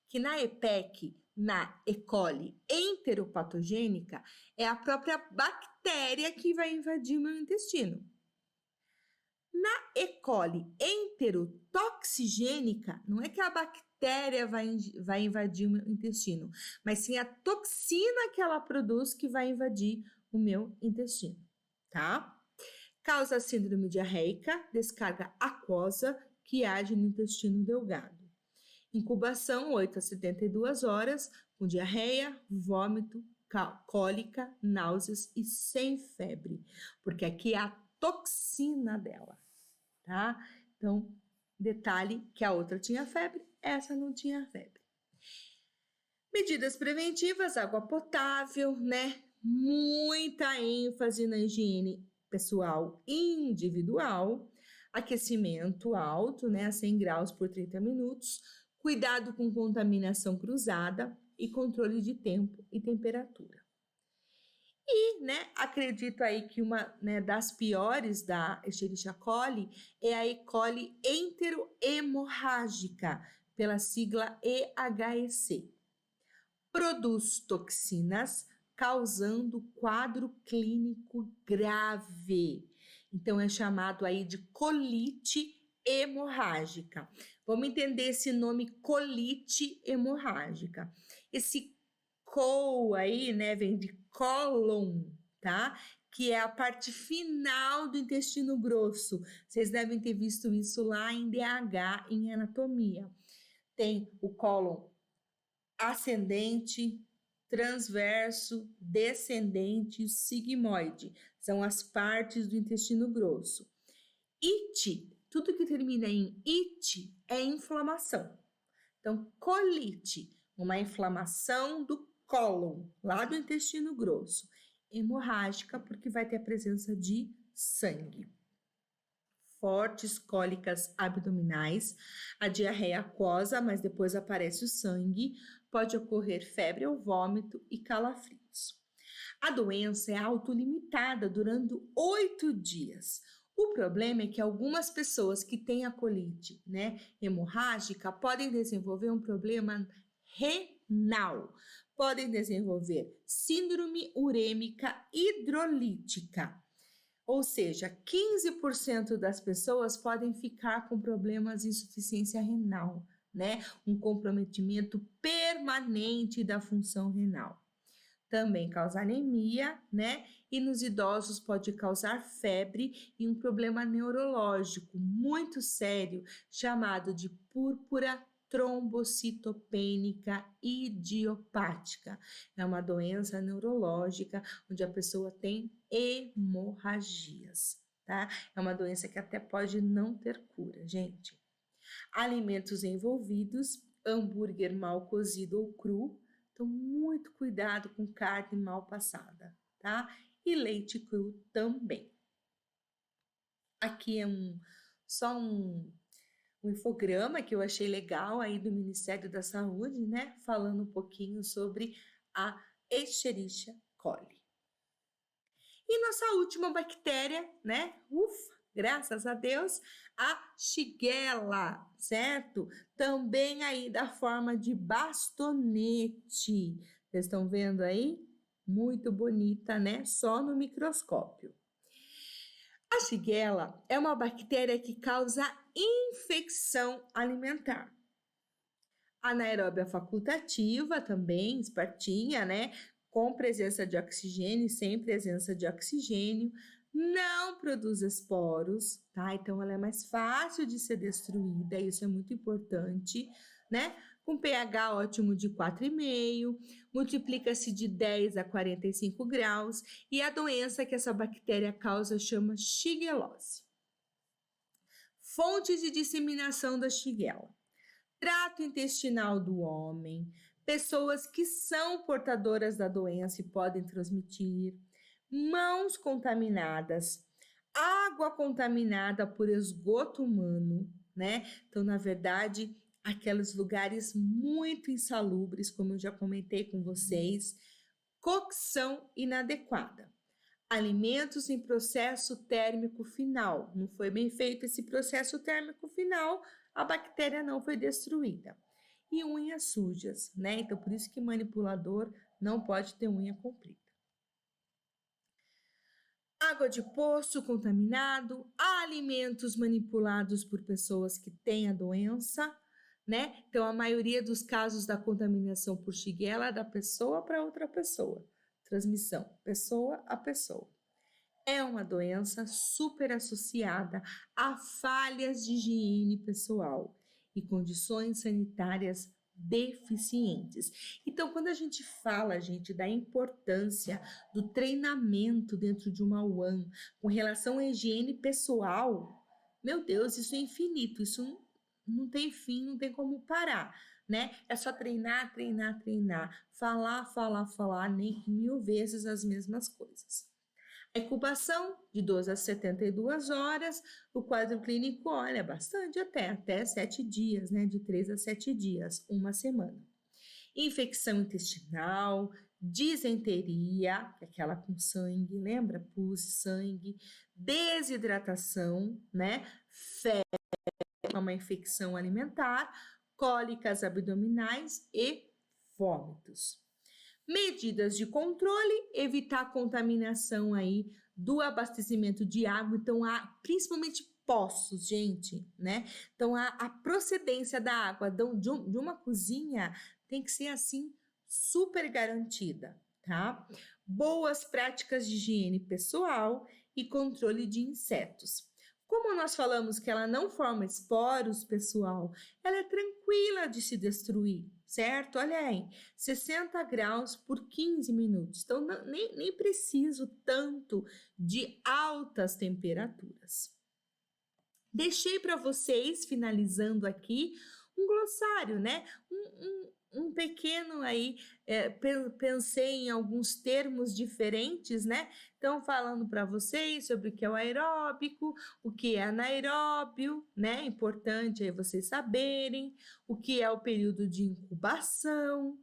que na EPEC, na E. coli enteropatogênica, é a própria bactéria que vai invadir o meu intestino. Na E. coli enterotoxigênica, não é que a bactéria vai invadir o meu intestino, mas sim a toxina que ela produz que vai invadir o meu intestino, tá? Causa síndrome diarreica, descarga aquosa que age no intestino delgado. Incubação 8 a 72 horas, com diarreia, vômito, cólica, náuseas e sem febre, porque aqui é a toxina dela, tá? Então, detalhe que a outra tinha febre, essa não tinha febre. Medidas preventivas, água potável, né? Muita ênfase na higiene pessoal e individual, aquecimento alto, né? A 100 graus por 30 minutos, cuidado com contaminação cruzada e controle de tempo e temperatura. E, né, acredito aí que uma, né, das piores da Escherichia coli é a E. coli enterohemorrágica, pela sigla EHEC. Produz toxinas, causando quadro clínico grave. Então, é chamado aí de colite hemorrágica. Vamos entender esse nome colite hemorrágica. Esse col aí, né, vem de cólon, tá? Que é a parte final do intestino grosso. Vocês devem ter visto isso lá em DH, em anatomia. Tem o cólon ascendente, transverso, descendente e sigmoide. São as partes do intestino grosso. It, tudo que termina em it é inflamação. Então, colite, uma inflamação do cólon, lá do intestino grosso. Hemorrágica, porque vai ter a presença de sangue. Fortes cólicas abdominais, a diarreia aquosa, mas depois aparece o sangue, pode ocorrer febre ou vômito e calafrios. A doença é autolimitada durante 8 dias. O problema é que algumas pessoas que têm a colite, né, hemorrágica podem desenvolver um problema renal, podem desenvolver síndrome urêmica hidrolítica. Ou seja, 15% das pessoas podem ficar com problemas de insuficiência renal, né? Um comprometimento permanente da função renal. Também causa anemia, né? E nos idosos pode causar febre e um problema neurológico muito sério, chamado de púrpura trombocitopênica idiopática. É uma doença neurológica onde a pessoa tem hemorragias, tá? É uma doença que até pode não ter cura, gente. Alimentos envolvidos, hambúrguer mal cozido ou cru, então muito cuidado com carne mal passada, tá? E leite cru também. Aqui é só um infograma que eu achei legal aí do Ministério da Saúde, né? Falando um pouquinho sobre a Escherichia coli. E nossa última bactéria, né? Ufa, graças a Deus, a Shigella, certo? Também aí da forma de bastonete. Vocês estão vendo aí? Muito bonita, né? Só no microscópio. A Shigella é uma bactéria que causa infecção alimentar. Anaeróbia facultativa também, espertinha, né? Com presença de oxigênio, sem presença de oxigênio, não produz esporos, tá? Então ela é mais fácil de ser destruída, isso é muito importante, né? Com pH ótimo de 4,5, multiplica-se de 10 a 45 graus e a doença que essa bactéria causa chama Shigellose. Fontes de disseminação da Shigella: trato intestinal do homem, pessoas que são portadoras da doença e podem transmitir, mãos contaminadas, água contaminada por esgoto humano, né? Então, na verdade, aqueles lugares muito insalubres, como eu já comentei com vocês, cocção inadequada. Alimentos em processo térmico final. Não foi bem feito esse processo térmico final, a bactéria não foi destruída. E unhas sujas, né? Então, por isso que manipulador não pode ter unha comprida. Água de poço contaminado, alimentos manipulados por pessoas que têm a doença, né? Então, a maioria dos casos da contaminação por Shigella é da pessoa para outra pessoa. Transmissão, pessoa a pessoa. É uma doença super associada a falhas de higiene pessoal e condições sanitárias deficientes. Então, quando a gente fala, gente, da importância do treinamento dentro de uma UAN com relação à higiene pessoal, meu Deus, isso é infinito, isso não tem fim, não tem como parar, né? É só treinar, treinar, treinar, falar, falar, falar, nem 1000 vezes as mesmas coisas. A incubação de 12 a 72 horas, o quadro clínico, olha, bastante até 7 dias, né? De 3 a 7 dias, uma semana. Infecção intestinal, disenteria, aquela com sangue, lembra? Pus, sangue, desidratação, né? Febre, uma infecção alimentar, cólicas abdominais e vômitos. Medidas de controle, evitar a contaminação aí do abastecimento de água, então principalmente poços, gente, né? Então a procedência da água de uma cozinha tem que ser assim super garantida, tá? Boas práticas de higiene pessoal e controle de insetos. Como nós falamos que ela não forma esporos, pessoal, ela é tranquila de se destruir, certo? Olha aí, 60 graus por 15 minutos. Então, nem preciso tanto de altas temperaturas. Deixei para vocês, finalizando aqui, um glossário, né? Um pequeno aí, pensei em alguns termos diferentes, né? Então, falando para vocês sobre o que é o aeróbico, o que é anaeróbio, né? Importante aí vocês saberem, o que é o período de incubação,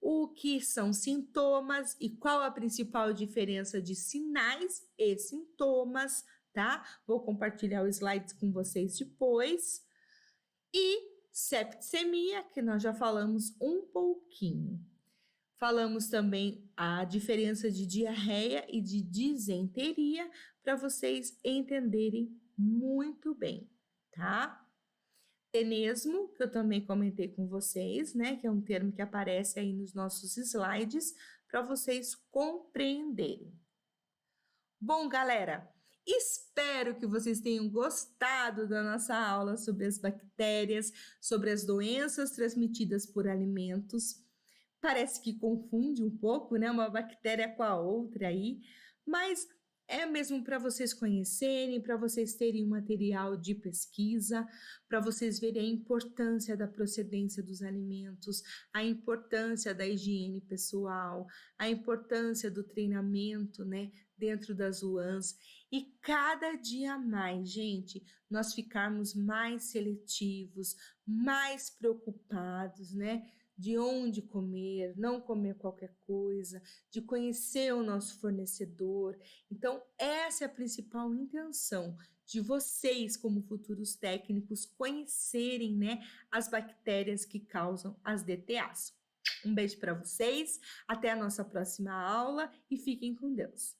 o que são sintomas e qual a principal diferença de sinais e sintomas, tá? Vou compartilhar os slides com vocês depois. E septicemia, que nós já falamos um pouquinho. Falamos também a diferença de diarreia e de disenteria para vocês entenderem muito bem, tá? Tenesmo, que eu também comentei com vocês, né, que é um termo que aparece aí nos nossos slides para vocês compreenderem. Bom, galera, espero que vocês tenham gostado da nossa aula sobre as bactérias, sobre as doenças transmitidas por alimentos. Parece que confunde um pouco, né, uma bactéria com a outra aí, mas é mesmo para vocês conhecerem, para vocês terem um material de pesquisa, para vocês verem a importância da procedência dos alimentos, a importância da higiene pessoal, a importância do treinamento, né, dentro das UANs. E cada dia mais, gente, nós ficarmos mais seletivos, mais preocupados, né? De onde comer, não comer qualquer coisa, de conhecer o nosso fornecedor. Então, essa é a principal intenção de vocês, como futuros técnicos, conhecerem, né, as bactérias que causam as DTAs. Um beijo para vocês, até a nossa próxima aula e fiquem com Deus.